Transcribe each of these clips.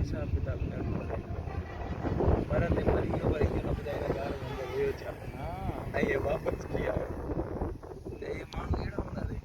हिसाब किताब पर ते मरी गयो न बजाए गार अंदर हुयो छा हां ये वापस किया ते ये माण्हू अहिड़ा हूंदा रे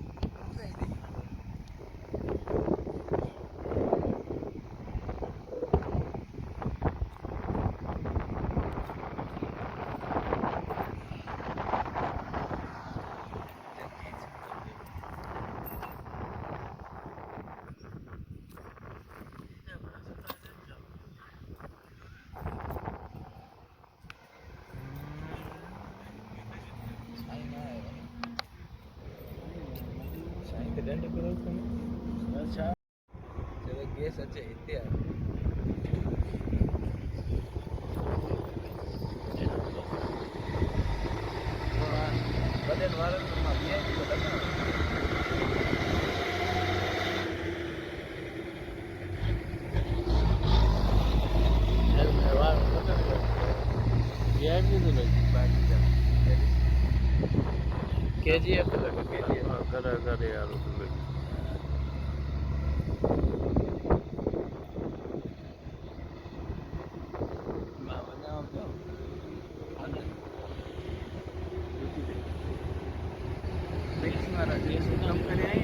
साईं ते डंड करो अच्छा चलो गैस अचे हिते आहे वॾनि वारनि खे मां वीआईपी थो लॻां वीआईपी थो लॻे बाक़ी जा केजीएफ थो लॻे केजीएफ करे करे यार थो लॻे मां वञां पियो मिक्सिंग वारा जेसीं कमु करे आई